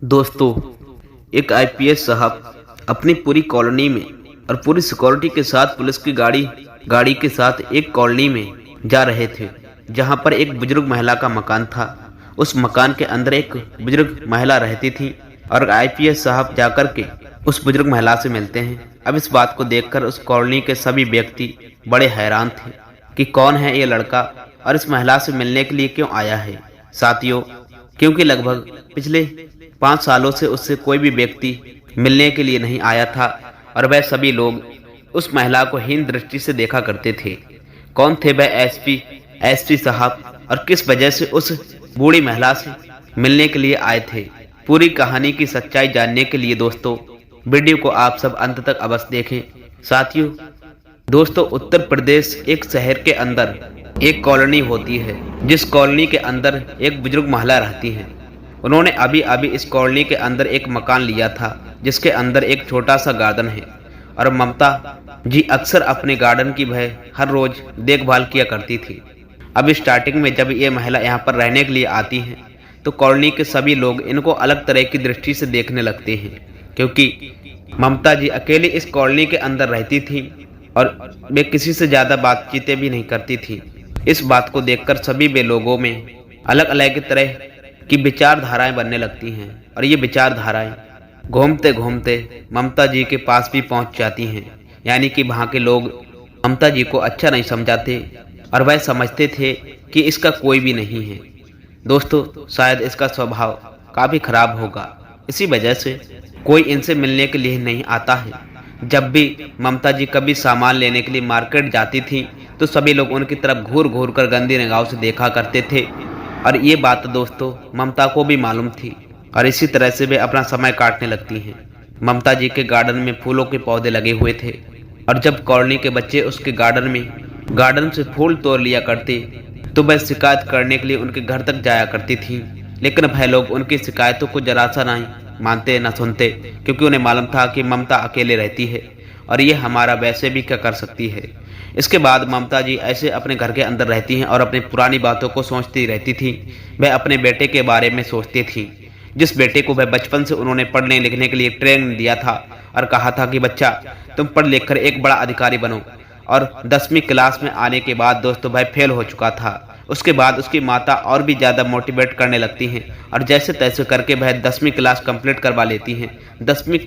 दोस्तों, एक आईपीएस साहब अपनी पूरी कॉलोनी में और पूरी सिक्योरिटी के साथ पुलिस की गाड़ी के साथ एक कॉलोनी में जा रहे थे, जहां पर एक बुजुर्ग महिला का मकान था। उस मकान के अंदर एक बुजुर्ग महिला रहती थी और आईपीएस साहब जाकर के उस बुजुर्ग महिला से मिलते हैं। अब इस बात को देखकर उस कॉलोनी के सभी व्यक्ति बड़े हैरान थे कि कौन है ये लड़का और इस महिला से मिलने के लिए क्यों आया है। साथियों, क्योंकि लगभग पिछले 5 सालों से उससे कोई भी व्यक्ति मिलने के लिए नहीं आया था और वह सभी लोग उस महिला को हीन दृष्टि से देखा करते थे। कौन थे वह एसपी साहब और किस वजह से उस बूढ़ी महिला से मिलने के लिए आए थे? पूरी कहानी की सच्चाई जानने के लिए दोस्तों, वीडियो को आप सब अंत तक अवश्य देखें। साथियों, दोस्तों, उत्तर प्रदेश एक शहर के अंदर एक कॉलोनी होती है, जिस कॉलोनी के अंदर एक बुजुर्ग महिला रहती है। उन्होंने अभी अभी इस कॉलोनी के अंदर एक मकान लिया था, जिसके अंदर एक छोटा सा गार्डन है और ममता जी अक्सर अपने गार्डन की वह हर रोज देखभाल किया करती थी। अब स्टार्टिंग में जब ये महिला यहाँ पर रहने के लिए आती हैं, तो कॉलोनी के सभी लोग इनको अलग तरह की दृष्टि से देखने लगते हैं, क्योंकि ममता जी अकेली इस कॉलोनी के अंदर रहती थी और वे किसी से ज़्यादा बातचीतें भी नहीं करती थी। इस बात को देखकर सभी वे लोगों में अलग अलग तरह की विचारधाराएं बनने लगती हैं और ये विचारधाराएं घूमते घूमते ममता जी के पास भी पहुंच जाती हैं। यानी कि वहाँ के लोग ममता जी को अच्छा नहीं समझाते और वह समझते थे कि इसका कोई भी नहीं है। दोस्तों, शायद इसका स्वभाव काफ़ी खराब होगा, इसी वजह से कोई इनसे मिलने के लिए नहीं आता है। जब भी ममता जी कभी सामान लेने के लिए मार्केट जाती थी, तो सभी लोग उनकी तरफ घूर घूर कर गंदी निगाहों से देखा करते थे और ये बात दोस्तों ममता को भी मालूम थी और इसी तरह से वे अपना समय काटने लगती हैं। ममता जी के गार्डन में फूलों के पौधे लगे हुए थे और जब कॉलोनी के बच्चे उसके गार्डन से फूल तोड़ लिया करते, तो वह शिकायत करने के लिए उनके घर तक जाया करती थी। लेकिन वह लोग उनकी शिकायतों को जरा सा नहीं मानते न सुनते, क्योंकि उन्हें मालूम था कि ममता अकेले रहती है और ये हमारा वैसे भी क्या कर सकती है। इसके बाद ममता जी ऐसे अपने घर के अंदर रहती हैं और अपनी पुरानी बातों को सोचती रहती थी। वह अपने बेटे के बारे में सोचती थी, जिस बेटे को वह बचपन से उन्होंने पढ़ने लिखने के लिए ट्रेनिंग दिया था और कहा था कि बच्चा, तुम पढ़ लिख कर एक बड़ा अधिकारी बनो। और 10वीं क्लास में आने के बाद दोस्तों वह फेल हो चुका था। उसके बाद उसकी माता और भी ज़्यादा मोटिवेट करने लगती हैं और जैसे तैसे करके वह 10वीं क्लास कंप्लीट करवा लेती हैं। 10वीं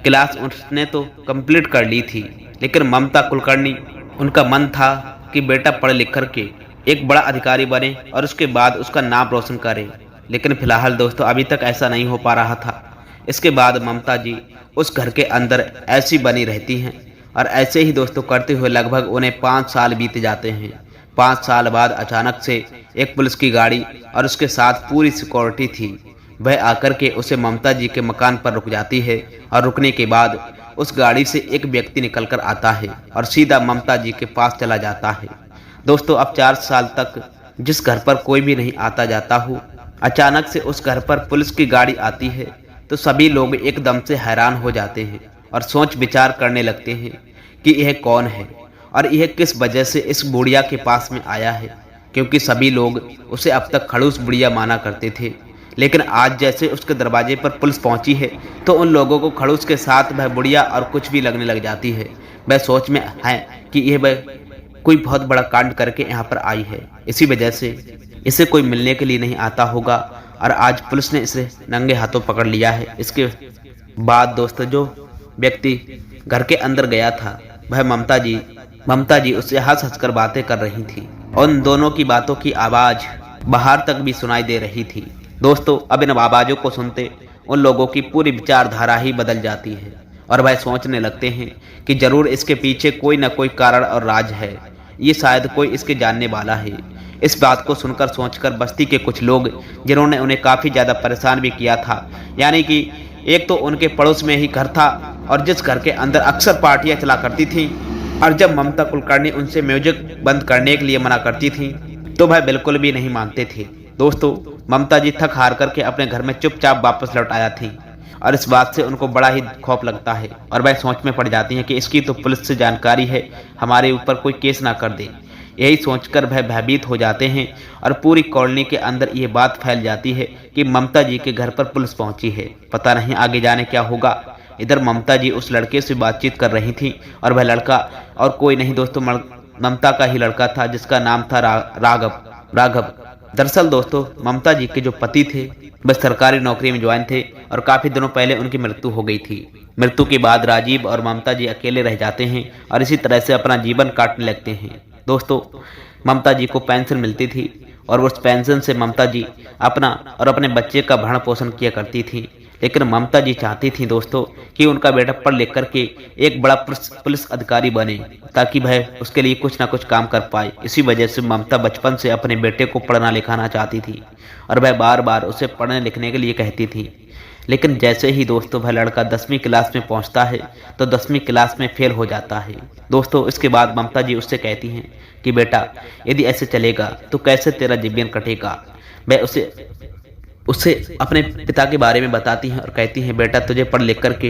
क्लास उसने तो कंप्लीट कर ली थी, लेकिन ममता कुलकर्णी, उनका मन था कि बेटा पढ़ लिख कर के एक बड़ा अधिकारी बने और उसके बाद उसका नाम रोशन करे। लेकिन फिलहाल दोस्तों अभी तक ऐसा नहीं हो पा रहा था। इसके बाद ममता जी उस घर के अंदर ऐसी बनी रहती हैं और ऐसे ही दोस्तों करते हुए लगभग उन्हें 5 साल बीत जाते हैं। 5 साल बाद अचानक से एक पुलिस की गाड़ी और उसके साथ पूरी सिक्योरिटी थी, वह आकर के उसे ममता जी के मकान पर रुक जाती है और रुकने के बाद उस गाड़ी से एक व्यक्ति निकलकर आता है और सीधा ममता जी के पास चला जाता है। दोस्तों, अब 4 साल तक जिस घर पर कोई भी नहीं आता जाता हो, अचानक से उस घर पर पुलिस की गाड़ी आती है, तो सभी लोग एकदम से हैरान हो जाते हैं और सोच विचार करने लगते हैं कि यह कौन है और यह किस वजह से इस बुढ़िया के पास में आया है, क्योंकि सभी लोग उसे अब तक खड़ूस बुढ़िया माना करते थे। लेकिन आज जैसे उसके दरवाजे पर पुलिस पहुंची है, तो उन लोगों को खड़ूस के साथ वह बुढ़िया और कुछ भी लगने लग जाती है। वह सोच में है कि यह वह कोई बहुत बड़ा कांड करके यहाँ पर आई है, इसी वजह से इसे कोई मिलने के लिए नहीं आता होगा और आज पुलिस ने इसे नंगे हाथों पकड़ लिया है। इसके बाद दोस्तों जो व्यक्ति घर के अंदर गया था, वह ममता जी उससे हंस हंस कर बातें कर रही थी। उन दोनों की बातों की आवाज़ बाहर तक भी सुनाई दे रही थी। दोस्तों, अब इन आवाज़ों को सुनते उन लोगों की पूरी विचारधारा ही बदल जाती है और वह सोचने लगते हैं कि जरूर इसके पीछे कोई न कोई कारण और राज है, ये शायद कोई इसके जानने वाला है। इस बात को सुनकर सोचकर बस्ती के कुछ लोग, जिन्होंने उन्हें काफ़ी ज़्यादा परेशान भी किया था, यानी कि एक तो उनके पड़ोस में ही घर था और जिस घर के अंदर अक्सर पार्टियां चला करती थी, और जब ममता कुलकर्णी उनसे म्यूजिक बंद करने के लिए मना करती थी, तो वह बिल्कुल भी नहीं मानते थे। दोस्तों, ममता जी थक हार करके अपने घर में चुपचाप वापस लौट आया थी और इस बात से उनको बड़ा ही खौफ लगता है और वह सोच में पड़ जाती हैं कि इसकी तो पुलिस से जानकारी है, हमारे ऊपर कोई केस ना कर दे। यही सोचकर वह भयभीत हो जाते हैं और पूरी कॉलोनी के अंदर ये बात फैल जाती है कि ममता जी के घर पर पुलिस पहुंची है। पता नहीं आगे जाने क्या होगा। इधर ममता जी उस लड़के से बातचीत कर रही थी और वह लड़का और कोई नहीं दोस्तों, ममता का ही लड़का था जिसका नाम था राघव। दरअसल दोस्तों ममता जी के जो पति थे वह सरकारी नौकरी में ज्वाइन थे और काफी दिनों पहले उनकी मृत्यु हो गई थी। मृत्यु के बाद राजीव और ममता जी अकेले रह जाते हैं और इसी तरह से अपना जीवन काटने लगते हैं। दोस्तों ममता जी को पेंशन मिलती थी और उस पेंशन से ममता जी अपना और अपने बच्चे का भरण पोषण किया करती थी। लेकिन ममता जी चाहती थी दोस्तों कि उनका बेटा पढ़ लिख करके एक बड़ा पुलिस अधिकारी बने ताकि वह उसके लिए कुछ ना कुछ काम कर पाए। इसी वजह से ममता बचपन से अपने बेटे को पढ़ना लिखाना चाहती थी और वह बार बार उसे पढ़ने लिखने के लिए कहती थी। लेकिन जैसे ही दोस्तों वह लड़का 10वीं क्लास में पहुंचता है तो 10वीं क्लास में फेल हो जाता है। दोस्तों इसके बाद ममता जी उससे कहती हैं कि बेटा यदि ऐसे चलेगा तो कैसे तेरा जीवन कटेगा। वह उससे अपने पिता के बारे में बताती हैं और कहती हैं बेटा तुझे पढ़ लिख करके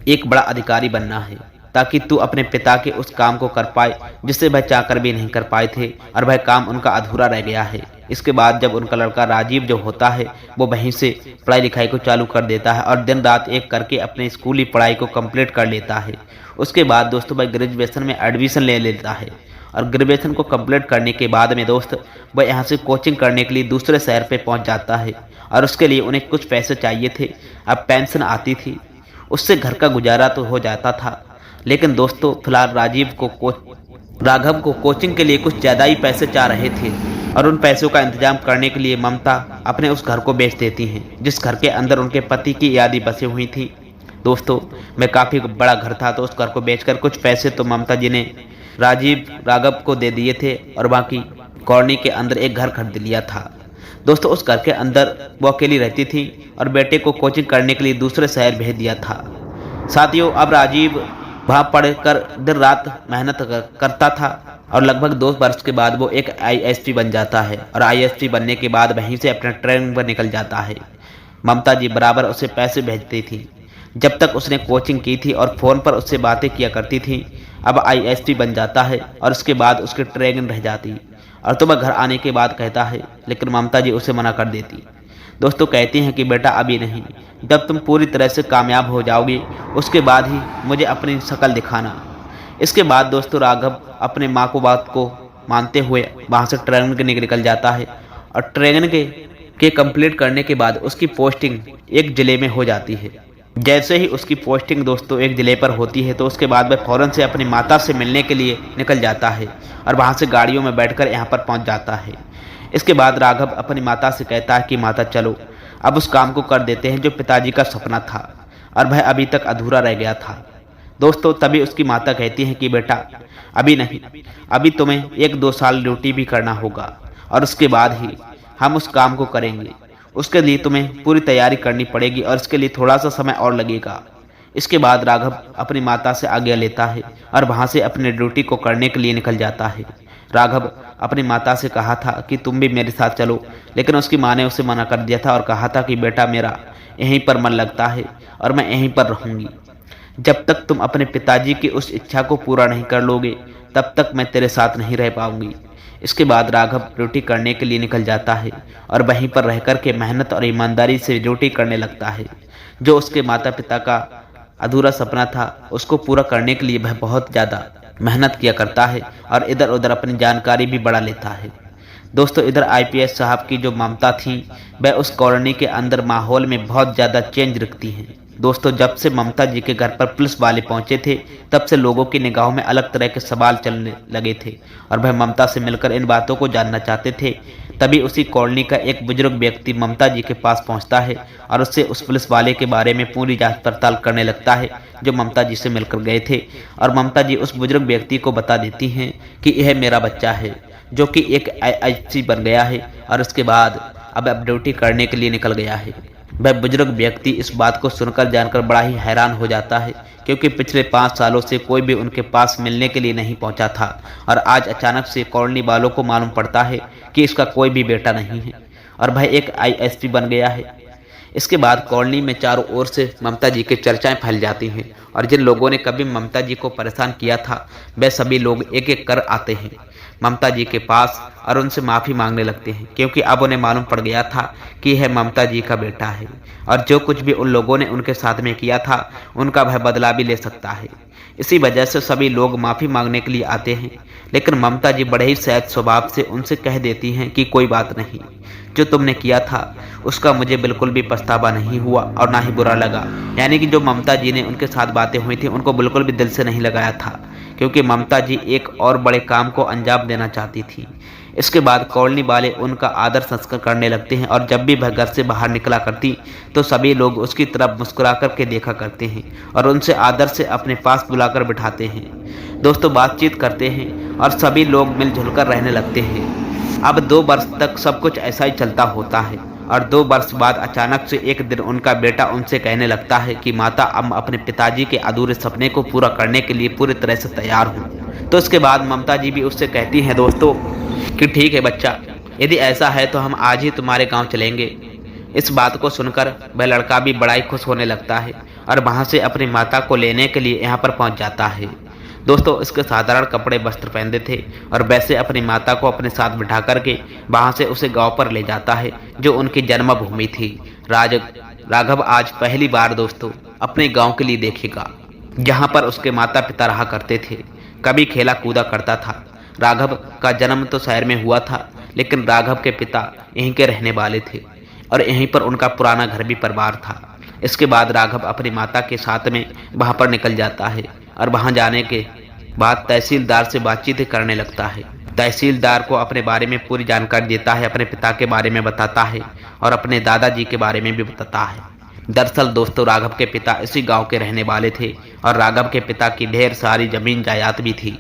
एक बड़ा अधिकारी बनना है ताकि तू अपने पिता के उस काम को कर पाए जिसे वह चाहकर भी नहीं कर पाए थे और वह काम उनका अधूरा रह गया है। इसके बाद जब उनका लड़का राजीव जो होता है वो वहीं से पढ़ाई लिखाई को चालू कर देता है और दिन रात एक करके अपने स्कूली पढ़ाई को कंप्लीट कर लेता है। उसके बाद दोस्तों वह ग्रेजुएशन में एडमिशन ले लेता है और ग्रेजुएशन को कंप्लीट करने के बाद में दोस्त वह यहाँ से कोचिंग करने के लिए दूसरे शहर पे पहुँच जाता है और उसके लिए उन्हें कुछ पैसे चाहिए थे। अब पेंशन आती थी, उससे घर का गुजारा तो हो जाता था। लेकिन दोस्तों फिलहाल राघव को कोचिंग के लिए कुछ ज़्यादा ही पैसे चाह रहे थे और उन पैसों का इंतजाम करने के लिए ममता अपने उस घर को बेच देती हैं जिस घर के अंदर उनके पति की यादें बसी हुई थी। दोस्तों मैं काफ़ी बड़ा घर था तो उस घर को बेचकर कुछ पैसे तो ममता जी ने राघव को दे दिए थे और बाकी कॉलोनी के अंदर एक घर खरीद लिया था। दोस्तों उस घर के अंदर वो अकेली रहती थी और बेटे को कोचिंग करने के लिए दूसरे शहर भेज दिया था। साथियों अब राजीव वहाँ पढ़कर दिन रात मेहनत करता था और लगभग 2 वर्ष के बाद वो एक आईएएसपी बन जाता है और आईएएसपी बनने के बाद वहीं से अपने ट्रेनिंग पर निकल जाता है। ममता जी बराबर उसे पैसे भेजती थी जब तक उसने कोचिंग की थी और फ़ोन पर उससे बातें किया करती थी। अब आईएएसपी बन जाता है और उसके बाद उसकी ट्रेनिंग रह जाती और तो वह घर आने के बाद कहता है, लेकिन ममता जी उसे मना कर देती। दोस्तों कहती हैं कि बेटा अभी नहीं, जब तुम पूरी तरह से कामयाब हो जाओगे उसके बाद ही मुझे अपनी शक्ल दिखाना। इसके बाद दोस्तों राघव अपने माँ को बात को मानते हुए वहाँ से ट्रेनिंग के निकल जाता है और ट्रेनिंग के कंप्लीट करने के बाद उसकी पोस्टिंग एक जिले में हो जाती है। जैसे ही उसकी पोस्टिंग दोस्तों एक जिले पर होती है तो उसके बाद वह फौरन से अपनी माता से मिलने के लिए निकल जाता है और वहाँ से गाड़ियों में बैठकर यहाँ पर पहुँच जाता है। इसके बाद राघव अपनी माता से कहता है कि माता चलो अब उस काम को कर देते हैं जो पिताजी का सपना था और वह अभी तक अधूरा रह गया था। दोस्तों तभी उसकी माता कहती है कि बेटा अभी नहीं, अभी तुम्हें 1-2 साल ड्यूटी भी करना होगा और उसके बाद ही हम उस काम को करेंगे। उसके लिए तुम्हें पूरी तैयारी करनी पड़ेगी और इसके लिए थोड़ा सा समय और लगेगा। इसके बाद राघव अपनी माता से आज्ञा लेता है और वहाँ से अपने ड्यूटी को करने के लिए निकल जाता है। राघव अपनी माता से कहा था कि तुम भी मेरे साथ चलो, लेकिन उसकी माँ ने उसे मना कर दिया था और कहा था कि बेटा मेरा यहीं पर मन लगता है और मैं यहीं पर रहूँगी। जब तक तुम अपने पिताजी की उस इच्छा को पूरा नहीं कर लोगे तब तक मैं तेरे साथ नहीं रह पाऊंगी। इसके बाद राघव ड्यूटी करने के लिए निकल जाता है और वहीं पर रहकर के मेहनत और ईमानदारी से ड्यूटी करने लगता है। जो उसके माता पिता का अधूरा सपना था उसको पूरा करने के लिए वह बहुत ज़्यादा मेहनत किया करता है और इधर उधर अपनी जानकारी भी बढ़ा लेता है। दोस्तों इधर आईपीएस साहब की जो ममता थी वह उस कॉलोनी के अंदर माहौल में बहुत ज़्यादा चेंज रखती हैं। दोस्तों जब से ममता जी के घर पर पुलिस वाले पहुंचे थे तब से लोगों की निगाहों में अलग तरह के सवाल चलने लगे थे और वह ममता से मिलकर इन बातों को जानना चाहते थे। तभी उसी कॉलोनी का एक बुजुर्ग व्यक्ति ममता जी के पास पहुंचता है और उससे उस पुलिस वाले के बारे में पूरी जांच पड़ताल करने लगता है जो ममता जी से मिलकर गए थे। और ममता जी उस बुजुर्ग व्यक्ति को बता देती हैं कि यह मेरा बच्चा है जो कि एक आईएएसपी बन गया है और उसके बाद अब ड्यूटी करने के लिए निकल गया है। वह बुजुर्ग व्यक्ति इस बात को सुनकर जानकर बड़ा ही हैरान हो जाता है क्योंकि पिछले 5 सालों से कोई भी उनके पास मिलने के लिए नहीं पहुंचा था और आज अचानक से कॉलोनी वालों को मालूम पड़ता है कि इसका कोई भी बेटा नहीं है और वह एक आईएएसपी बन गया है। इसके बाद कॉलोनी में चारों ओर से ममता जी की चर्चाएं फैल जाती हैं और जिन लोगों ने कभी ममता जी को परेशान किया था वे सभी लोग एक एक कर आते हैं ममता जी के पास और उनसे माफ़ी मांगने लगते हैं, क्योंकि अब उन्हें मालूम पड़ गया था कि यह ममता जी का बेटा है और जो कुछ भी उन लोगों ने उनके साथ में किया था उनका वह बदला भी ले सकता है। इसी वजह से सभी लोग माफ़ी मांगने के लिए आते हैं, लेकिन ममता जी बड़े ही सहज स्वभाव से उनसे कह देती हैं कि कोई बात नहीं, जो तुमने किया था उसका मुझे बिल्कुल भी पछतावा नहीं हुआ और ना ही बुरा लगा। यानी कि जो ममता जी ने उनके साथ बातें हुई थी उनको बिल्कुल भी दिल से नहीं लगाया था, क्योंकि ममता जी एक और बड़े काम को अंजाम देना चाहती थी। इसके बाद कॉलोनी वाले उनका आदर संस्कार करने लगते हैं और जब भी वह घर से बाहर निकला करती तो सभी लोग उसकी तरफ मुस्कुरा करके देखा करते हैं और उनसे आदर से अपने पास बुलाकर बिठाते हैं। दोस्तों बातचीत करते हैं और सभी लोग मिलजुल कर रहने लगते हैं। अब 2 वर्ष तक सब कुछ ऐसा ही चलता होता है और 2 वर्ष बाद अचानक से एक दिन उनका बेटा उनसे कहने लगता है कि माता, अब अपने पिताजी के अधूरे सपने को पूरा करने के लिए पूरी तरह से तैयार हूँ। तो इसके बाद ममता जी भी उससे कहती हैं दोस्तों कि ठीक है बच्चा, यदि ऐसा है तो हम आज ही तुम्हारे गांव चलेंगे। इस बात को सुनकर वह लड़का भी बड़ा ही खुश होने लगता है और वहां से अपनी माता को लेने के लिए यहाँ पर पहुंच जाता है। दोस्तों इसके साधारण कपड़े वस्त्र पहनते थे और वैसे अपनी माता को अपने साथ बिठा करके वहां से उसे गांव पर ले जाता है जो उनकी जन्मभूमि थी। राघव आज पहली बार दोस्तों अपने गांव के लिए देखेगा, जहां पर उसके माता पिता रहा करते थे, कभी खेला कूदा करता था। राघव का जन्म तो शहर में हुआ था, लेकिन राघव के पिता यहीं के रहने वाले थे और यहीं पर उनका पुराना घर भी परिवार था। इसके बाद राघव अपनी माता के साथ में वहां पर निकल जाता है और वहां जाने के बाद तहसीलदार से बातचीत करने लगता है। तहसीलदार को अपने बारे में पूरी जानकारी देता है, अपने पिता के बारे में बताता है और अपने दादाजी के बारे में भी बताता है। दरअसल दोस्तों राघव के पिता इसी गांव के रहने वाले थे और राघव के पिता की ढेर सारी जमीन जायदाद भी थी,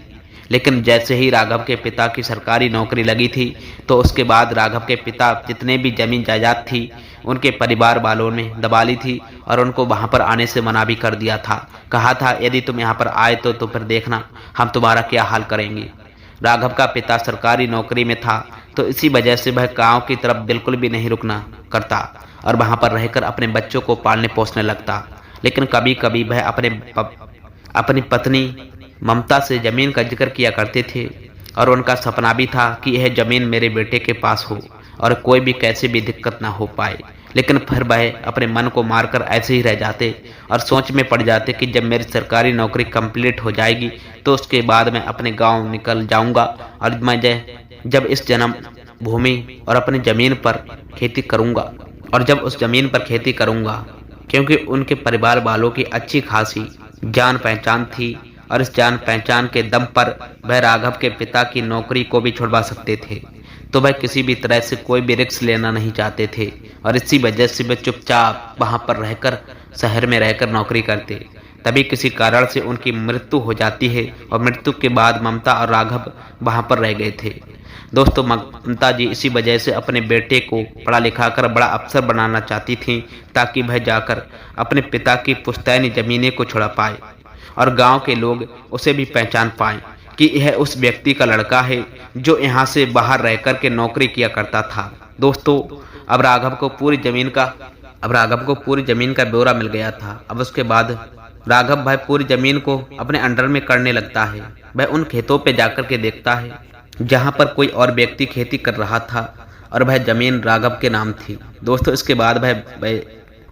लेकिन जैसे ही राघव के पिता की सरकारी नौकरी लगी थी तो उसके बाद राघव के पिता जितने भी जमीन जायदाद थी उनके परिवार वालों ने दबा ली थी और उनको वहां पर आने से मना भी कर दिया था। कहा था यदि तुम यहाँ पर आए तो फिर देखना हम तुम्हारा क्या हाल करेंगे। राघव का पिता सरकारी नौकरी में था तो इसी वजह से वह गांव की तरफ बिल्कुल भी नहीं रुकना करता और वहां पर रहकर अपने बच्चों को पालने पोसने लगता। लेकिन कभी कभी वह अपनी पत्नी ममता से जमीन का जिक्र किया करते थे और उनका सपना भी था कि यह जमीन मेरे बेटे के पास हो और कोई भी कैसे भी दिक्कत ना हो पाए। लेकिन फिर वह अपने मन को मारकर ऐसे ही रह जाते और सोच में पड़ जाते कि जब मेरी सरकारी नौकरी कंप्लीट हो जाएगी तो उसके बाद मैं अपने गांव निकल जाऊंगा और मैं जब इस जन्म भूमि और अपनी ज़मीन पर खेती करूंगा और जब उस ज़मीन पर खेती करूंगा, क्योंकि उनके परिवार वालों की अच्छी खासी जान पहचान थी और इस जान पहचान के दम पर वह राघव के पिता की नौकरी को भी छुड़वा सकते थे, तो वह किसी भी तरह से कोई भी रिस्क लेना नहीं चाहते थे और इसी वजह से वे चुपचाप वहां पर रहकर शहर में रहकर नौकरी करते। तभी किसी कारण से उनकी मृत्यु हो जाती है और मृत्यु के बाद ममता और राघव वहां पर रह गए थे। दोस्तों ममता जी इसी वजह से अपने बेटे को पढ़ा लिखा कर बड़ा अफसर बनाना चाहती थीं ताकि वह जाकर अपने पिता की पुश्तैनी जमीनें को छुड़ा पाए और गांव के लोग उसे भी पहचान पाएं कि यह उस व्यक्ति का लड़का है जो यहाँ से बाहर रह कर के नौकरी किया करता था। दोस्तों अब राघव को पूरी जमीन का ब्यौरा मिल गया था। अब उसके बाद राघव भाई पूरी जमीन को अपने अंडर में करने लगता है। वह उन खेतों पे जाकर के देखता है जहाँ पर कोई और व्यक्ति खेती कर रहा था और वह जमीन राघव के नाम थी। दोस्तों इसके बाद वह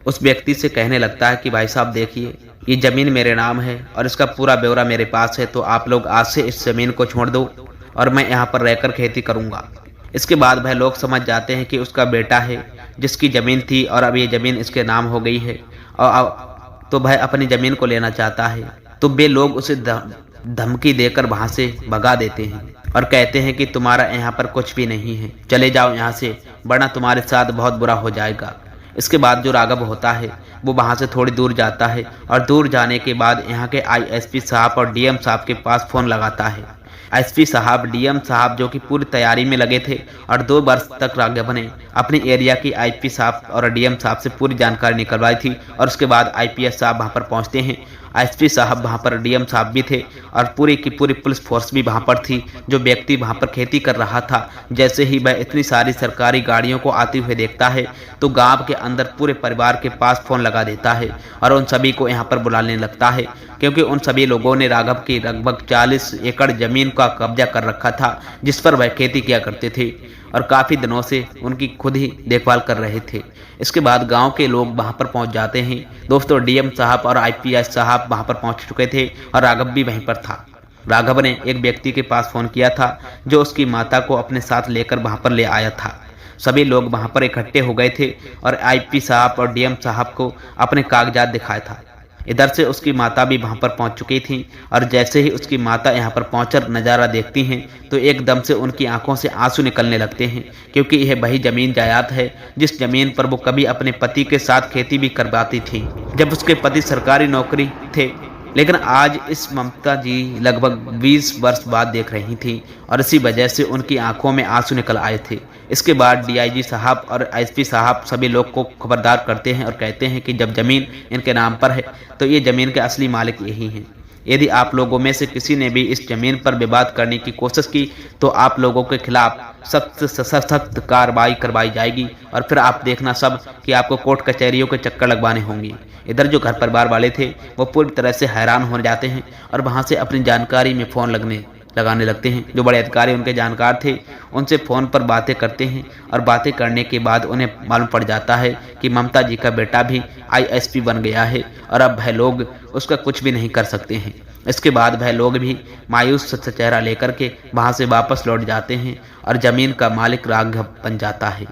उस व्यक्ति से कहने लगता है कि भाई साहब देखिए, ये ज़मीन मेरे नाम है और इसका पूरा ब्यौरा मेरे पास है, तो आप लोग आज से इस ज़मीन को छोड़ दो और मैं यहाँ पर रहकर खेती करूँगा। इसके बाद वह लोग समझ जाते हैं कि उसका बेटा है जिसकी ज़मीन थी और अब ये ज़मीन इसके नाम हो गई है और तो वह अपनी ज़मीन को लेना चाहता है। तो वे लोग उसे धमकी देकर वहाँ से भगा देते हैं और कहते हैं कि तुम्हारा यहाँ पर कुछ भी नहीं है, चले जाओ यहाँ से, वरना तुम्हारे साथ बहुत बुरा हो जाएगा। इसके बाद जो राघव होता है वो वहाँ से थोड़ी दूर जाता है और दूर जाने के बाद यहाँ के आईएसपी साहब और डीएम साहब के पास फ़ोन लगाता है। एसपी साहब, डीएम साहब जो कि पूरी तैयारी में लगे थे और 2 वर्ष तक राघव ने अपनी एरिया की आईपी साहब और डीएम साहब से पूरी जानकारी निकलवाई थी और उसके बाद आईपीएस साहब वहाँ पर पहुँचते हैं एसपी साहब वहाँ पर, डीएम साहब भी थे और पूरी की पूरी पुलिस फोर्स भी वहाँ पर थी। जो व्यक्ति वहाँ पर खेती कर रहा था, जैसे ही वह इतनी सारी सरकारी गाड़ियों को आते हुए देखता है तो गांव के अंदर पूरे परिवार के पास फोन लगा देता है और उन सभी को यहाँ पर बुलाने लगता है, क्योंकि उन सभी लोगों ने राघव की लगभग 40 एकड़ जमीन का कब्जा कर रखा था जिस पर वह खेती किया करते थे और काफ़ी दिनों से उनकी खुद ही देखभाल कर रहे थे। इसके बाद गांव के लोग वहां पर पहुंच जाते हैं। दोस्तों, डीएम साहब और आईपीएस साहब वहां पर पहुंच चुके थे और राघव भी वहीं पर था। राघव ने एक व्यक्ति के पास फोन किया था जो उसकी माता को अपने साथ लेकर वहां पर ले आया था। सभी लोग वहां पर इकट्ठे हो गए थे और आईपी साहब और डीएम साहब को अपने कागजात दिखाया था। इधर से उसकी माता भी वहां पर पहुंच चुकी थी और जैसे ही उसकी माता यहां पर पहुंचकर नज़ारा देखती हैं तो एकदम से उनकी आंखों से आंसू निकलने लगते हैं, क्योंकि यह वही जमीन जायदाद है जिस जमीन पर वो कभी अपने पति के साथ खेती भी करवाती थी जब उसके पति सरकारी नौकरी थे। लेकिन आज इस ममता जी लगभग 20 वर्ष बाद देख रही थी और इसी वजह से उनकी आंखों में आंसू निकल आए थे। इसके बाद डीआईजी साहब और एसपी साहब सभी लोग को खबरदार करते हैं और कहते हैं कि जब जमीन इनके नाम पर है तो ये जमीन के असली मालिक यही हैं। यदि आप लोगों में से किसी ने भी इस जमीन पर विवाद करने की कोशिश की तो आप लोगों के खिलाफ सख्त कार्रवाई करवाई जाएगी और फिर आप देखना सब कि आपको कोर्ट कचहरियों के चक्कर लगवाने होंगे। इधर जो घर परिवार वाले थे वो पूरी तरह से हैरान हो जाते हैं और वहाँ से अपनी जानकारी में फ़ोन लगाने लगते हैं। जो बड़े अधिकारी उनके जानकार थे उनसे फ़ोन पर बातें करते हैं और बातें करने के बाद उन्हें मालूम पड़ जाता है कि ममता जी का बेटा भी आईएसपी बन गया है और अब वह लोग उसका कुछ भी नहीं कर सकते हैं। इसके बाद वह लोग भी मायूस चेहरा लेकर के वहाँ से वापस लौट जाते हैं और ज़मीन का मालिक राघव बन जाता है।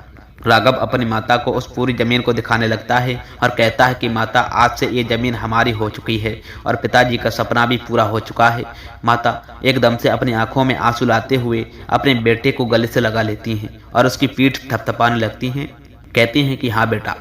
राघव अपनी माता को उस पूरी ज़मीन को दिखाने लगता है और कहता है कि माता, आज से ये ज़मीन हमारी हो चुकी है और पिताजी का सपना भी पूरा हो चुका है। माता एकदम से अपनी आंखों में आंसू लाते हुए अपने बेटे को गले से लगा लेती हैं और उसकी पीठ थपथपाने लगती हैं। कहती हैं कि हाँ बेटा,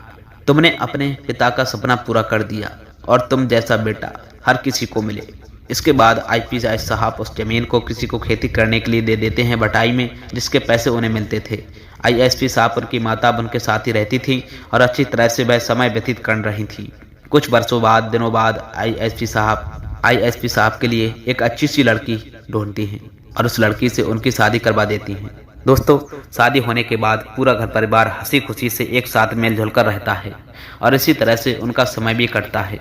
तुमने अपने पिता का सपना पूरा कर दिया और तुम जैसा बेटा हर किसी को मिले। इसके बाद आईपीएस साहब उस जमीन को किसी को खेती करने के लिए दे देते हैं बटाई में, जिसके पैसे उन्हें मिलते थे। आईएसपी साहब उनकी माता उनके साथ ही रहती थी और अच्छी तरह से वह समय व्यतीत कर रही थी। कुछ वर्षों बाद, दिनों बाद आईएसपी साहब के लिए एक अच्छी सी लड़की ढूंढती हैं और उस लड़की से उनकी शादी करवा देती हैं। दोस्तों, शादी होने के बाद पूरा घर परिवार हंसी खुशी से एक साथ मिलजुल कर रहता है और इसी तरह से उनका समय भी कटता है।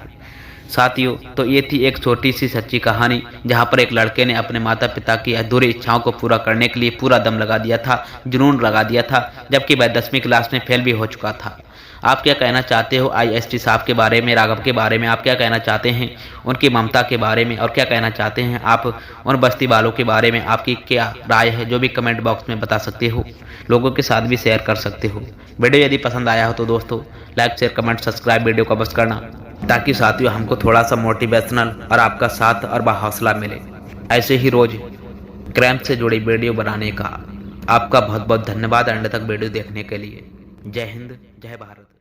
साथियों, तो ये थी एक छोटी सी सच्ची कहानी जहाँ पर एक लड़के ने अपने माता पिता की अधूरी इच्छाओं को पूरा करने के लिए पूरा दम लगा दिया था, जुनून लगा दिया था, जबकि वह 10वीं क्लास में फेल भी हो चुका था। आप क्या कहना चाहते हो आईएसपी साहब के बारे में, राघव के बारे में? आप क्या कहना चाहते हैं उनकी ममता के बारे में? और क्या कहना चाहते हैं आप उन बस्ती वालों के बारे में? आपकी क्या राय है जो भी कमेंट बॉक्स में बता सकते हो, लोगों के साथ भी शेयर कर सकते हो। वीडियो यदि पसंद आया हो तो दोस्तों like, share, comment, subscribe video को बस करना, ताकि साथियों हमको थोड़ा सा मोटिवेशनल और आपका साथ और हौसला मिले ऐसे ही रोज क्राइम से जुड़ी वीडियो बनाने का। आपका बहुत बहुत धन्यवाद अंत तक वीडियो देखने के लिए। जय हिंद, जय भारत।